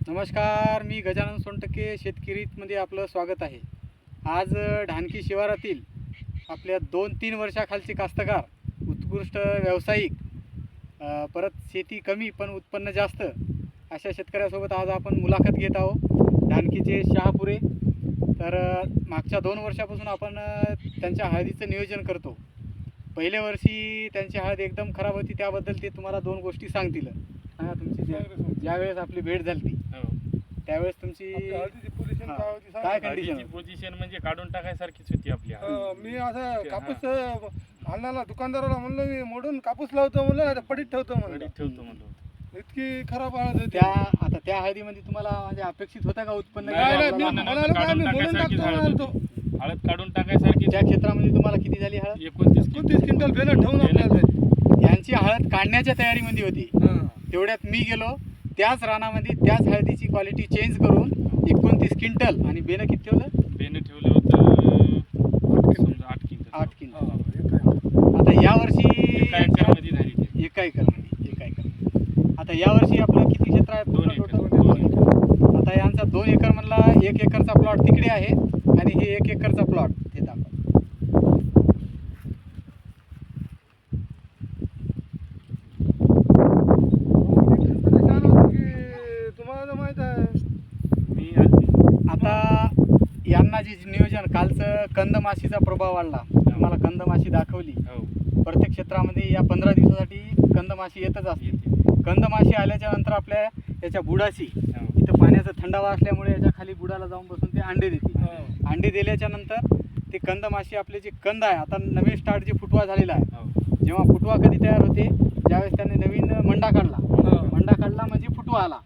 नमस्कार, मी गजानन सोनटके शेतकरीमध्ये आपलं स्वागत आहे. आज ढानकी शिवारातील आपल्या 2-3 वर्षाखालचे कास्तकार, उत्कृष्ट व्यावसायिक, परत शेती कमी पण उत्पन्न जास्त अशा शेतकऱ्यासोबत आज आपण मुलाखत घेत आहोत. ढानकीचे शहापुरे. तर मागच्या 2 वर्षापासून आपण त्यांच्या हळदीचं नियोजन करतो. पहिल्या वर्षी त्यांची हळद एकदम खराब होती, त्याबद्दल ते तुम्हाला 2 गोष्टी सांगतील. सांगा तुमची ज्यावेळेस आपली भेट झाली त्यावेळेस तुमची काय कंडिशन पोझिशन म्हणजे काढून टाकायसारखीच होती आपली. मी असं कापूस आणला दुकानदाराला म्हणलं मी मोडून कापूस लावतो म्हणलं पडीत ठेवतो म्हणलं. इतकी खराब हळद होती. आता त्या हळदीमध्ये तुम्हाला म्हणजे अपेक्षित होता का उत्पन्न? हळद काढून टाकायसारखी. त्या क्षेत्रामध्ये तुम्हाला किती झाली हळद? 29 क्विंटल बेलं ठेवून आपल्याला. यांची हळद काढण्याच्या तयारीमध्ये होती. तेवढ्यात मी गेलो, त्याच रानामध्ये त्याच हळदीची क्वालिटी चेंज करून 29 क्विंटल आणि बेनं किती ठेवलं? बेनं ठेवलं होतं 8 क्विंटल. आता यावर्षी एका एकरमध्ये झाली. एका एकरमध्ये. आता यावर्षी आपलं किती क्षेत्र आहे? 2 एकर. आता यांचा 2 एकर म्हणला, 1 एकरचा प्लॉट तिकडे आहे आणि हे 1 एकरचा प्लॉट ते दाखवा. आता यांना जे नियोजन कालचं कंदमाशीचा प्रभाव वाढला, तुम्हाला कंदमाशी दाखवली. प्रत्येक क्षेत्रामध्ये या 15 दिवसासाठी कंदमाशी येतच असते. कंदमाशी आल्याच्या नंतर आपल्या याच्या बुडाची इथं पाण्याचा थंडावा असल्यामुळे याच्या खाली बुडाला जाऊन बसून ते अंडे देते. अंडे दिल्याच्या नंतर ते कंदमाशी आपले जे कंद आहे, आता नवीन स्टार्ट जे फुटवा झालेला आहे, जेव्हा फुटवा कधी तयार होते ज्यावेळेस त्याने नवीन मंडा काढला. मंडा काढला म्हणजे फुटवा आला.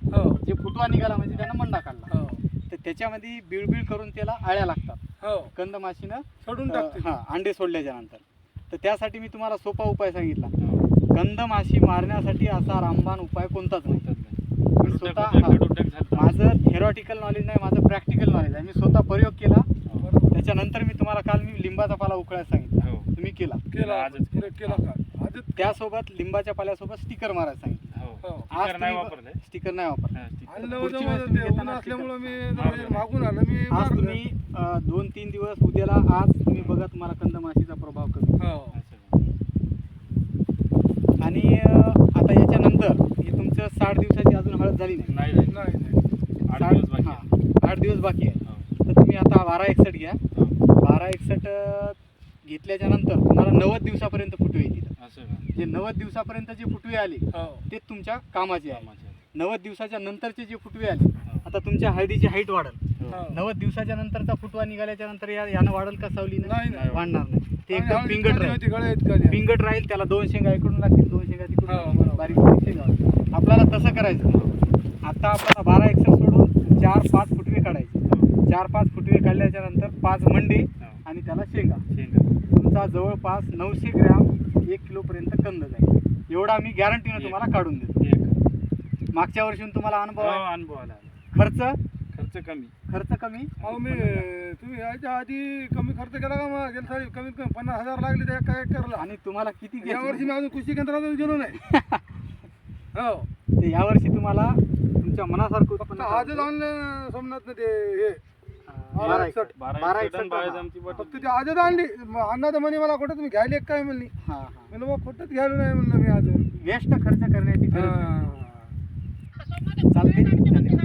जे फुटवा निघाला म्हणजे त्यानं मंडा काढला. तर त्याच्यामध्ये बिळबिळ करून त्याला आळ्या लागतात. कंदमाशीनं सोडून टाकते अंडे सोडल्याच्या नंतर. तर त्यासाठी मी तुम्हाला सोपा उपाय सांगितला. कंदमाशी मारण्यासाठी असा रामबाण उपाय कोणताच नाही. मी स्वतः माझं थेरॉटिकल नॉलेज नाही, माझं प्रॅक्टिकल नॉलेज आहे. मी स्वतः प्रयोग केला. त्याच्यानंतर मी तुम्हाला काल लिंबाचा पाला उकळायला सांगितला, तुम्ही केला. त्यासोबत लिंबाच्या पाल्यासोबत स्टिकर मारायला सांगितलं. स्टिकर नाही वापरलं. स्टिकर नाही वापरलं. आज तुम्ही 2-3 दिवस उद्याला आज तुम्ही बघा, तुम्हाला कंदमाशीचा प्रभाव कमी. आणि आता याच्यानंतर हे तुमचं 60 दिवसाची अजून हळद झाली नाही. 8 दिवस बाकी आहे. तर तुम्ही आता 1261 घ्या. 1261 घेतल्याच्या नंतर तुम्हाला 90 दिवसापर्यंत फुटवे येतील. जे 90 दिवसापर्यंत जे फुटवे आले ते तुमच्या कामाचे आहे. 90 दिवसाच्या नंतरचे जे फुटवे आले, आता तुमच्या हळदीची हाईट वाढेल. 90 दिवसाच्या नंतरचा फुटवा निघाल्याच्या नंतर यानं वाढेल का? सावली नाही वाढणार नाही. ते एकदम पिंगट राहील. त्याला 2 शेंगा इकडून लागतील, 2 शेंगा तिकडून, बारीक शेंगा. आपल्याला तसं करायचं. आता आपल्याला 1261 सोडून 4-5 फुटवे काढायचे. 4-5 फुटवे काढल्याच्या नंतर 5 मंडे आणि त्याला शेंगा. तुमचा जवळपास 900 ग्रॅम 1 किलोपर्यंत कंद जाईल. एवढा मी गॅरंटीनं तुम्हाला काढून देतो. मागच्या वर्षी तुम्हाला अनुभव आला. खर्च कमी. तुम्ही याच्या आधी कमी खर्च केला का? मग गेल्या साली कमीत कमी 50,000 लागले त्या काय करला. आणि तुम्हाला किती यावर्षी मी अजून कृषी केंद्रात गेलो नाही. ते यावर्षी तुम्हाला तुमच्या मनासारखं उत्पन्न आजच आणलं सोमनाथ ते हे 1261 फक्त ते आजच आणली. अण्णा तर म्हणे मला कुठं तुम्ही घ्यायला काय म्हणली. म्हणलं मग कुठंच घ्यायला नाही म्हणलं मी अजून. वेस्ट खर्च करण्याची गरज नाही. चालते. धन्यवाद.